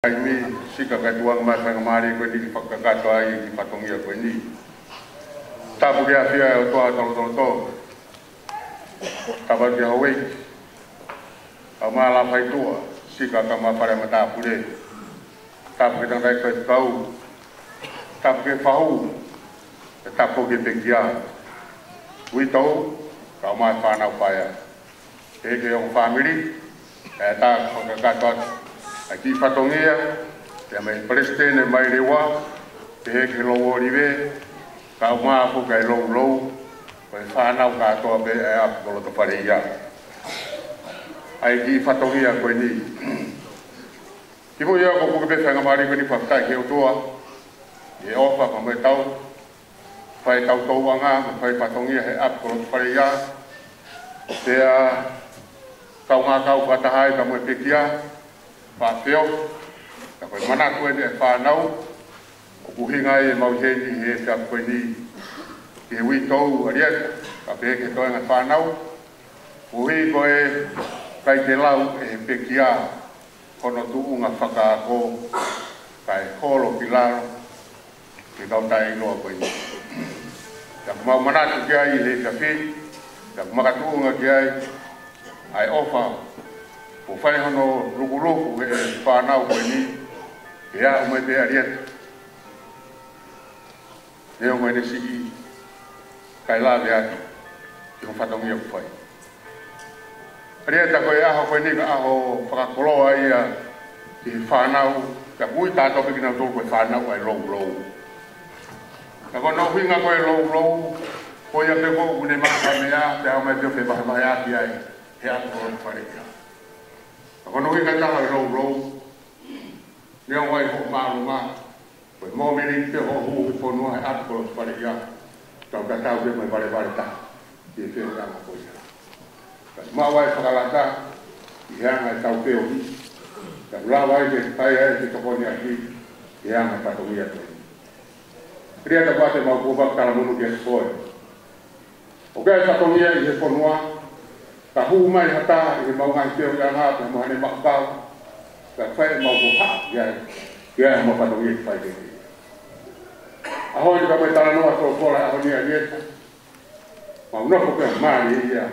Ini si kakatuang masa kemari ko ni pagkakato ay ipatongya ko ni. Tapo kaya siya to. Tapo kaya away. Amala fai tua si kakama para mata pule. Tapo kita ngai ko kau. Tapo ke fau. Tapo ke pekia. Wito kama fana faya. Eke yung family. Ta pagkakato aquí patongia, que me preste ne mai rewa, que que lo oribe, ka ma fu ka lo, pues fa na ka to be a ko to pare ya. Ai ki patongia ko ni. Ki mo ya ko be fa ngamari ko ni fa ka ke to a. E ofa ko me tau. Fai tau to wanga, fai patongia he ap ko to pare ya. Te a kau nga kau patahai ka mo pekia. Pafeo, tapi mana kau ni fanau, kuhinga e mau jadi he tak kau ni, he wito ariat, tapi kita yang fanau, kuhi kau e kai telau e pekia, kono tu unga faka ko, kai holo pilar, kita utai lo kau ni. Tak mau mana tu kiai he kafi, tak mau tu unga kiai, ai ofa. O fai hono ruguruku e whanau koe ni, e a umai te ariet. E umai ne siki, kai lawe atu, i ho whatongia ku whai. Arieta koe aho koe ni ka aho whakakoloa ia i whanau, ka pui tātou pekina tō koe whanau ai lou. Ka koe nau hinga koe lou, koe ia peko une maka mea, te au mai pio whi mahe aki ai, he atu koe whare ia. Ako nui ka taha rou, nea wai ho marunga, koe mōmeri te ho hu whanua he atu koe whare ia, tau ka tau ke mai ware ta, i e whenanga koe ia. Kasi mā wai whakalata, i heanga e tau peo ni, ka ula wai ke tai e te tokoni aki, i heanga e tato mia koe. Ria ta wate mau kubak tala munu ke koe. O kai tato mia i he whanua, ka hu mai hata i mau ngai teo ia ngā te mahane makau, ka whae mau kuha, ia mau patongi i whae kei. Ahoi ka mai tala noa tō kora aho ni a nieta, mau noko kia maari ia,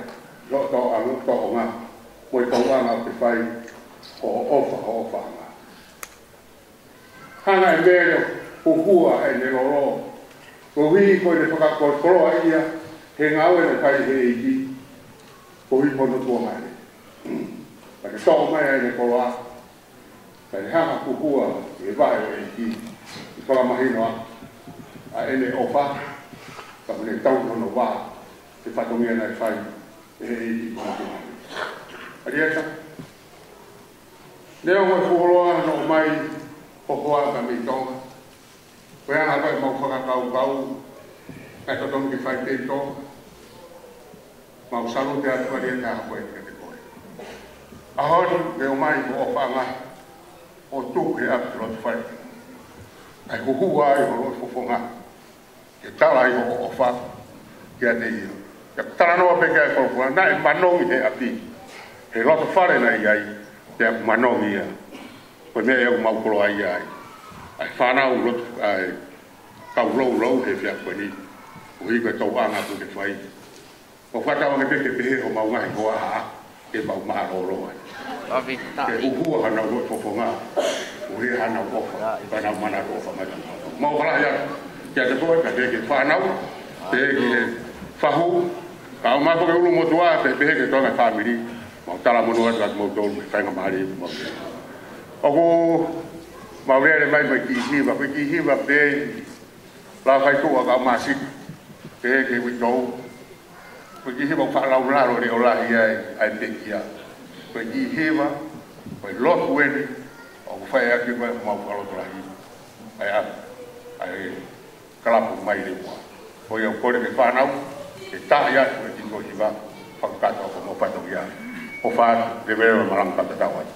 lo tō angu tō o ngā, moi tō anga o te whae, o ofa ngā. Hanga e mēreo, hukua e ne roro, ko hui koe ne whakakoroa ia, he ngāwe ne whae he iki, ko hi pono tua mai ne. Pake tō mai ai ne koroa, pake hanga kukua e wae o e ki, i whakamahino a ene ofa, ka mene tau hono wā, te whatongia nei whai, e he i pono tua mai. Arieta, nea ngoi fuholoa no mai, hohoa ka mei tonga, koe anga koe mau whakakau, kai totomu ki whai te tonga, mau salu te atu aria te hapo e te koe. Ahori, me o mai ko ofa ngā, o tū he atu rotu whare. Ai huhua ai o rotu fofo ngā, ke tala ai o ofa, ke a te ia. Ke tala noa peke ai korokura, nai manongi he api. He rotu whare na i ai, te manongi ia. Koe mea iau maukolo ai ai. Ai whanau rotu, ai kau rou he whia koe ni. Uhi koe tau anga tu te whai. O whata o ngepeke pehe o mau ngahi hoa haa, e mau maa roro ai. Ke uhua hana ua fofonga, uri hana uofa, kana mana uofa mai. Mau hala ia, kia te poe, ka teke whanau, teke whahu, ka o mapo ke ulu motua, te pehe ke tonga whamiri, mau tala monua te mau tolu, me whainga mahari, mau te. Oku, mau rere mai ki hiwa pe, la whaitua ka o masik, teke witou, Koe hiwa whaalau laro re o lahi ai pekia. Koe hiwa, koe lotu eni, o whae aki koe mau whaaloto lahi. Ai kalapu mai re mua. Koe au kore me whanau, e tahi atu e tiko hiwa, whakakata o mo whaito ia. O whaatu, re vero marang kakatau ai.